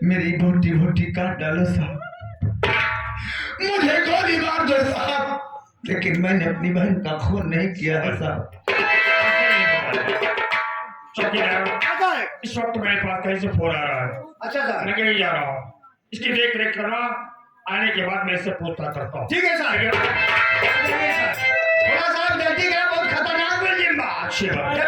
मेरी बोटी बोटी काट डालो साहब, मुझे गोली मार दो साहब, लेकिन मैंने अपनी बहन का खून नहीं किया है साहब। चौकीदार, इस वक्त मेरे पास कहीं से फोन आ रहा है। अच्छा सर, मैं कहीं जा रहा हूँ, इसकी देख रेख करना, आने के बाद मैं इससे पूछताछ करता हूँ। ठीक है सर। थोड़ा सा गलती करा, बहुत खतरनाक बिल्डिंग बा। अच्छी बात।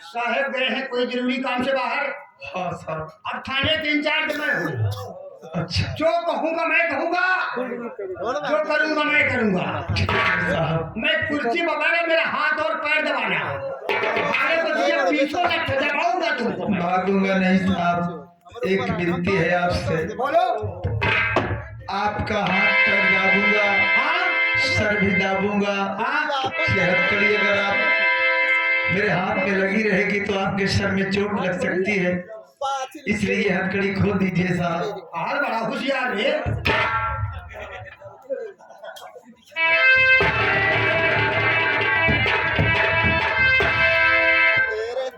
साहब गए हैं कोई जरूरी काम से बाहर। हाँ साहब। अब थाने के इंचार्ज मैं हूँ। अच्छा जो कहूँगा मैं कहूँगा, जो करूँगा मैं करूँगा साहब। मैं कुर्सी बगाने, मेरा हाथ और पैर दबाना, भागे को दिया पीछे लग दबाऊंगा तुमको। भागूंगा नहीं साहब, एक विनती है आपसे। बोलो। आपका हाथ पैर दाबूंगा, हाँ सर भी दाबूंगा। हाँ सेहत करिए, अगर आप मेरे हाथ में लगी रहेगी तो आपके सर में चोट लग सकती है, इसलिए ये हथकड़ी खोल दीजिए साहब। हाल बड़ा होशियार है।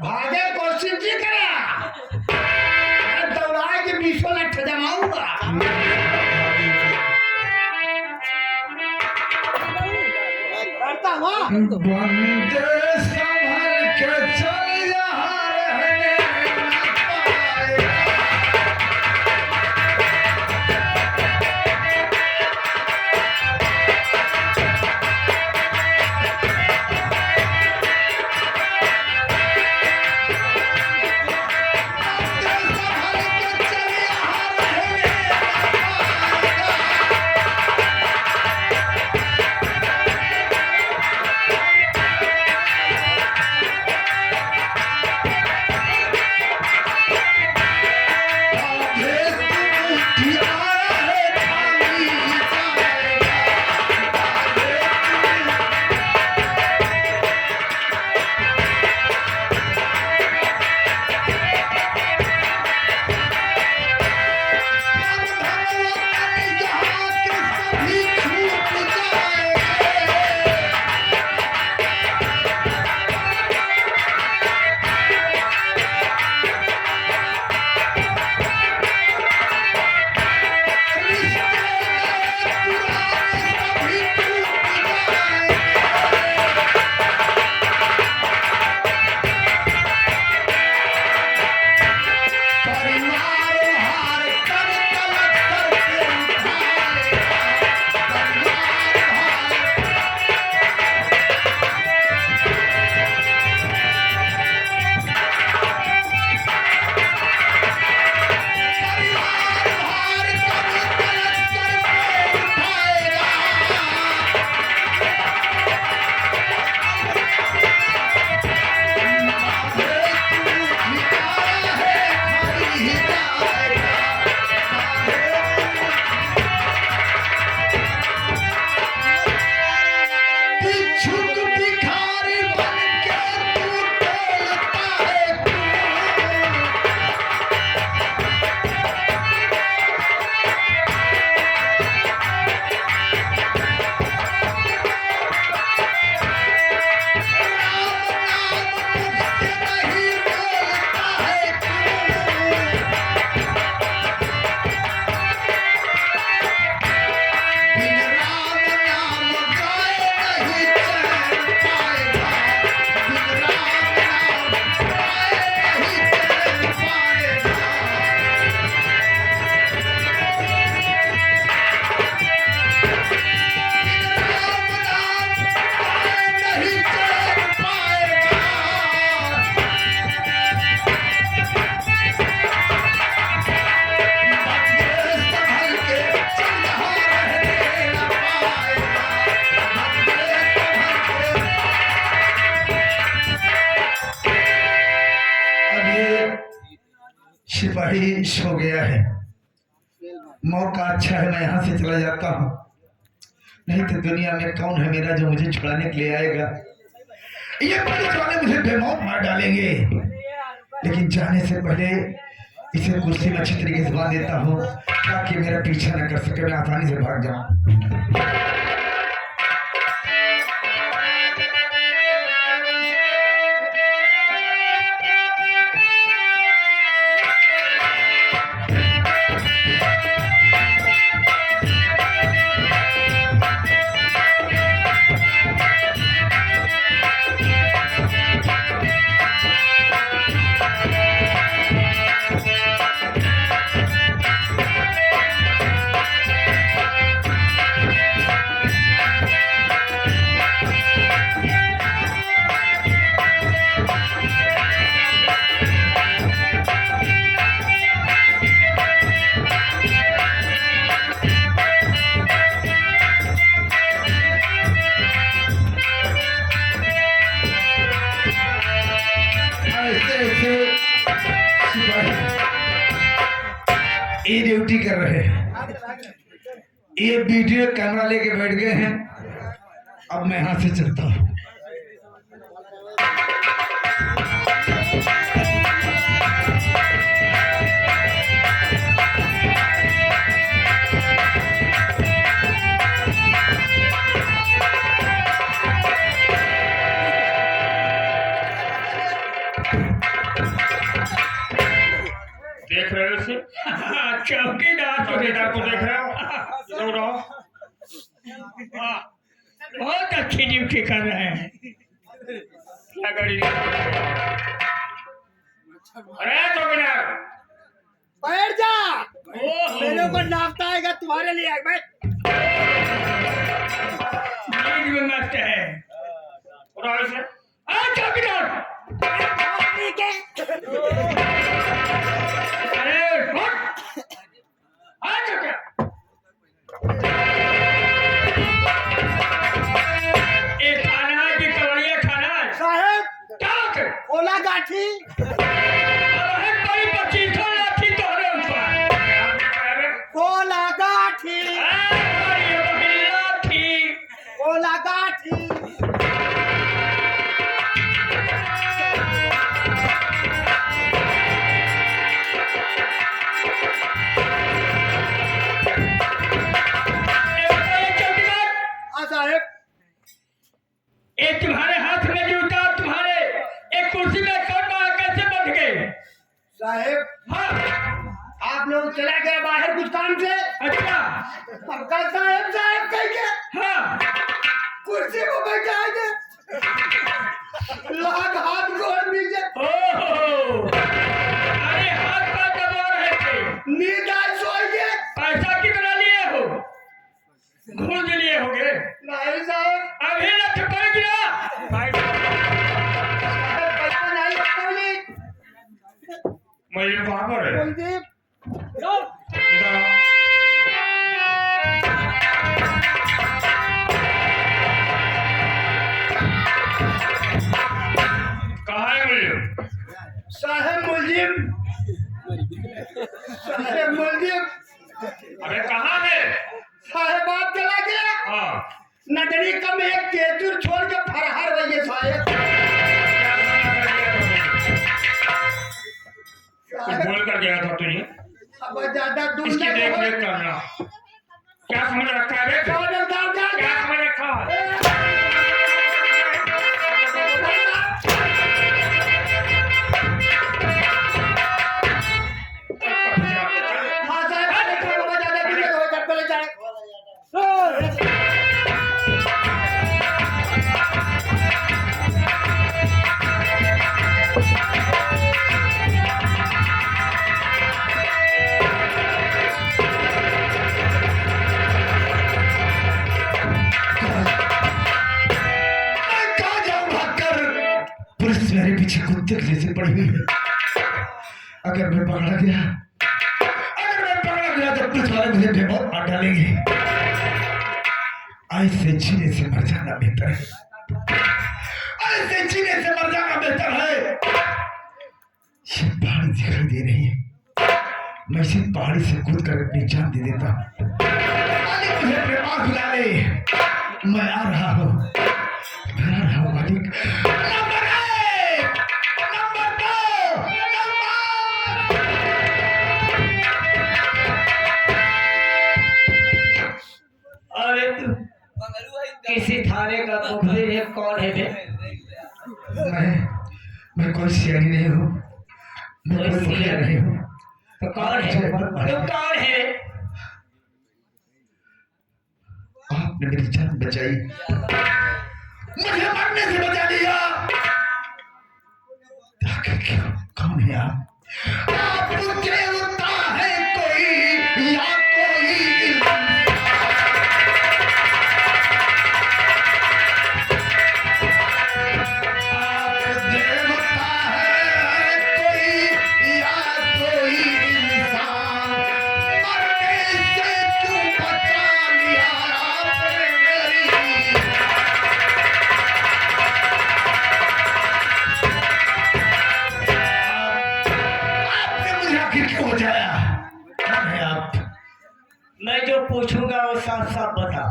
भागे कोशिश जी करा, मैं दौड़ाए के बीसों लठ जमाऊंगा। करता हुआ बंदे संभल के चल यहाँ रहने न पाएगा। सिपाही सो गया है, मौका अच्छा है, मैं यहाँ से चला जाता हूँ, नहीं तो दुनिया में कौन है मेरा जो मुझे छुड़ाने के लिए आएगा। ये पुलिस वाले मुझे बेमौत मार डालेंगे, लेकिन जाने से पहले इसे कुर्सी में अच्छी तरीके से बांध देता हूँ ताकि मेरा पीछा न कर सके, मैं आसानी से भाग जाऊं। कर रहे हैं? ये वीडियो कैमरा लेके बैठ गए हैं। अब मैं यहाँ से चलता हूँ। देख रहे हो इसे? चौकीदार को देख रहे हो? इधर रहो। हाँ, बहुत अच्छी ड्यूटी कर रहे हैं। क्या गाड़ी? अरे चौकीदार, बैठ जा। ओह, मेरे को नाश्ता आएगा, तुम्हारे लिए आएगा। बैठ। नींद में मस्त है। उठाओ इसे। हाँ चौकीदार। ठीक है। अरे उठ। हाँ चौकीदार। एक खाना है कि कवड़िया खाना है? साहब टाक। ओला गाठी। अरे बड़ी पच्चीस सौ लाठी तोहरे ऊपर। ओला गाठी। अरे बड़ी लाठी। ओला गाठी। साहब एक तुम्हारे हाथ में जूता, तुम्हारे एक कुर्सी में कौन कैसे बैठ गए? साहब हाँ, आप लोग चला गए बाहर कुछ काम से। अच्छा, पक्का साहब साहब कह के हाँ, कुर्सी पर बैठाएंगे। लाग हाथ को नीचे। ओहो, अरे हाथ पर दबा रहे थे। नींद आज सोएंगे। पैसा कितना लिए हो? घूस लिए होगे? नहीं साहब, अभी लठ पड़ गया। साहब पैसा नहीं लगता नहीं। मुझे वहां पर है। कुलदीप इधर आओ। कहाँ है मुझे? साहब मुलजिम। साहब मुलजिम। अरे कहाँ है? साहब बात चला गया। हाँ, नटनी कम एक तेतुर छोड़ के फरहार रहिए साहब। कुछ बोल कर गया था तुझे? अब ज्यादा दूर इसकी ना देख रहो। रेख करना। क्या समझ रखा है रे? खबरदार जा क्या समझ रखा है? हाँ साहब, ज्यादा दूर ना रहो, चल पहले जाए। पुलिस मेरे पीछे कुत्ते के जैसे पड़ी हुई है। अगर मैं पकड़ा गया तो पुलिस वाले मुझे बेमौत मार डालेंगे। ऐसे जीने से मर जाना बेहतर है। ऐसे जीने से मर जाना बेहतर है। ये पहाड़ी दिखाई दे रही है, मैं इसी पहाड़ी से कूद कर अपनी जान दे देता हूँ। मुझे अपने पास बुला ले, मैं आ रहा हूँ। मालिक। नंबर 1, नंबर 2, अरे तू किसी थाने का मुखबिर है? कौन है बे? मैं कोई सियारी नहीं हूँ, मैं कोई मुखिया नहीं हूँ। तो कौन है? तू कौन है? आपने मेरी जान बचाई, मुझे मरने से बचा दिया। आखिर क्यों? कौन है आप? आप मुझे उठता है कोई या कोई आप बता।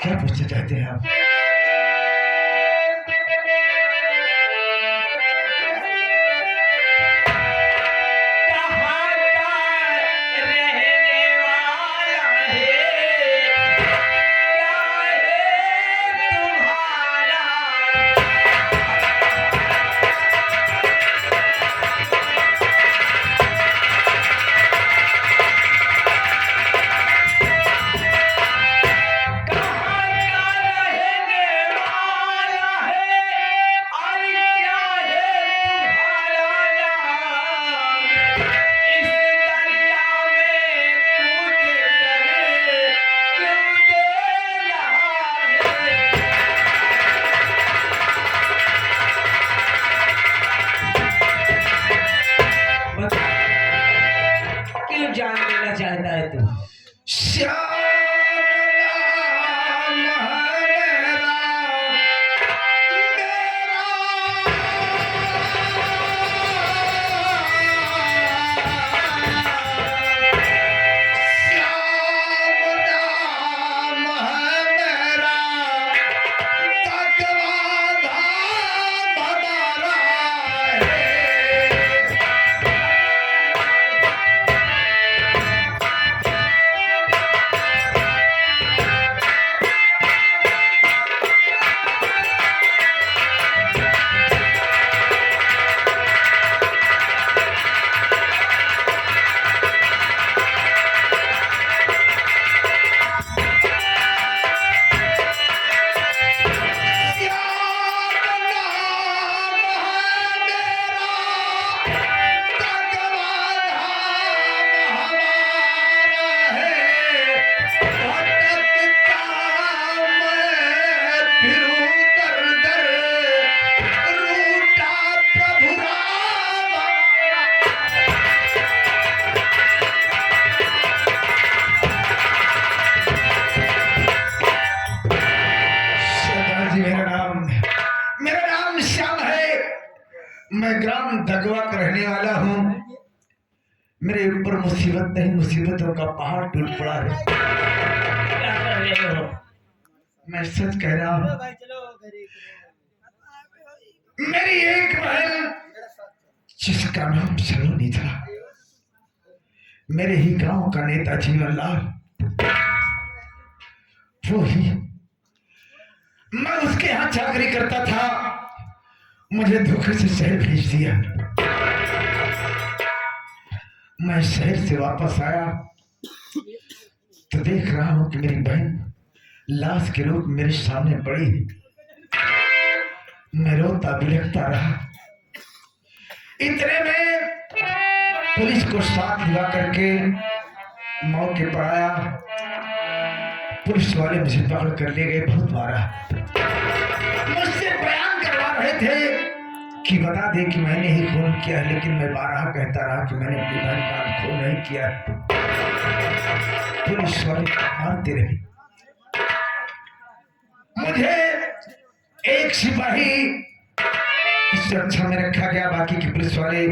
क्या पूछना चाहते हैं आप? क्यों जान लेना चाहता है तू? श्याम मैं ग्राम दगवा का रहने वाला हूँ। मेरे ऊपर मुसीबत नहीं, मुसीबतों का पहाड़ टूट पड़ा है। क्या कर रहे हो? मैं सच कह रहा हूँ। मेरी एक बहन जिसका नाम सलोनी था, मेरे ही गांव का नेता जीवन लाल, वो ही, मैं उसके यहाँ चाकरी करता था, मुझे धोखे से शहर भेज दिया। मैं शहर से वापस आया तो देख रहा हूं कि मेरी बहन लाश के रूप मेरे सामने पड़ी है। मैं रोता बिलखता रहा। इतने में पुलिस को साथ लिवा करके मौके पर आया। पुलिस वाले मुझे पकड़ कर ले गए, बहुत मारा, मुझसे बयान करवा रहे थे कि बता दे कि मैंने ही खून किया है, लेकिन मैं बारहा कहता रहा कि मैंने अपनी बहन का खून नहीं किया। पुलिस वाले मारते रहे। मुझे एक सिपाही की सुरक्षा में रखा गया, बाकी के पुलिस वाले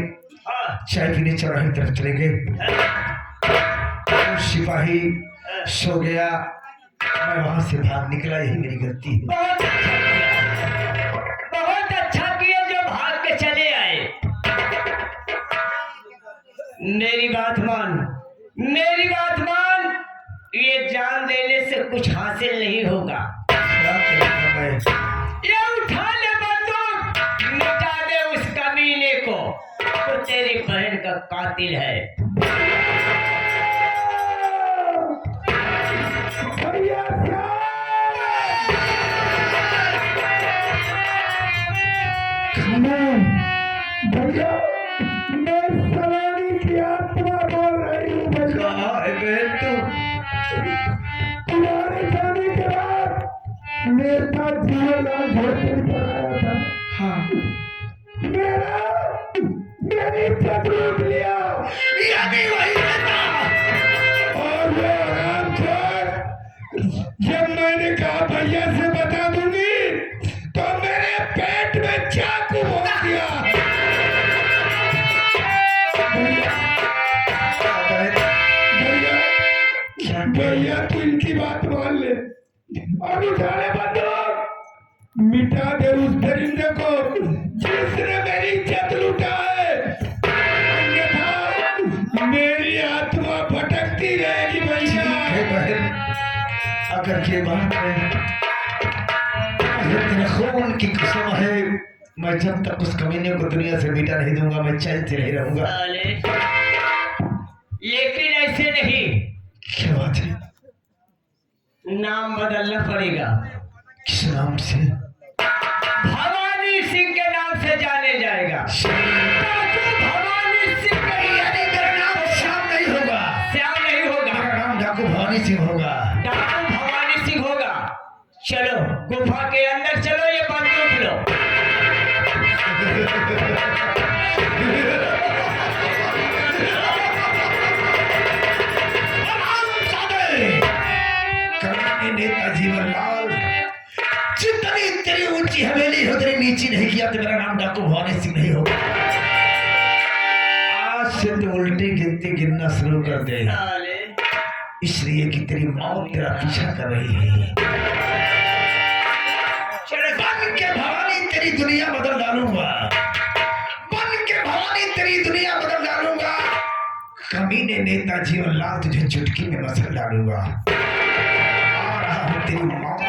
चाय पीने चौराहे तरफ चले गए। सिपाही सो गया, मैं वहां से भाग निकला, यही मेरी गलती है। बहुत अच्छा किया जो भाग के चले आए। मेरी बात मान, मेरी बात मान, ये जान देने से कुछ हासिल नहीं होगा। ये उठा ले बंदूक, मिटा दे उस कमीने को, तो तेरी बहन का कातिल है। भैया, मैं सलोनी की आत्मा बोल रही हूँ। तुम्हारे जाने के बाद मेरे साथ जीवनलाल झोपड़ी पर आया था। हाँ, मेरी इज्जत लूट लिया, यानी वही था। और वो हरामखोर, जब मैंने कहा भैया से बता दूंगी, तो मेरे पेट में चाकू भोंक दिया। भैया और उठाने बंदूक मिटा दे उस दरिंदे को जिसने मेरी इज्जत लूटा है, अन्यथा मेरी आत्मा भटकती रहेगी भैया। अगर ये बात है, तेरे खून की कसम है, मैं जब तक उस कमीने को दुनिया से मिटा नहीं दूंगा, मैं चैन से नहीं रहूंगा। लेकिन ऐसे नहीं, क्या बात है? नाम बदलना पड़ेगा। किस नाम से? भवानी सिंह के नाम से जाने जाएगा। भवानी सिंह यानी मेरा नाम श्याम नहीं होगा। श्याम नहीं होगा, मेरा नाम डाकू भवानी सिंह होगा। डाकू भवानी सिंह होगा। चलो गुफा के अंदर चलो, ये बंदूक लो। नेता जीवनलाल, जितनी तेरी ऊंची हवेली हो तेरी नीची नहीं किया तो मेरा नाम डाकू भवानी सिंह नहीं होगा। आज से तो उल्टी गिनती गिनना शुरू कर दे, इसलिए कि तेरी मौत तेरा पीछा कर रही है। बन के भवानी तेरी दुनिया बदल डालूंगा, बन के भवानी तेरी दुनिया बदल डालूंगा। कमीने नेता जीवनलाल तुझे चुटकी में मसल डालूंगा। तेरी मौत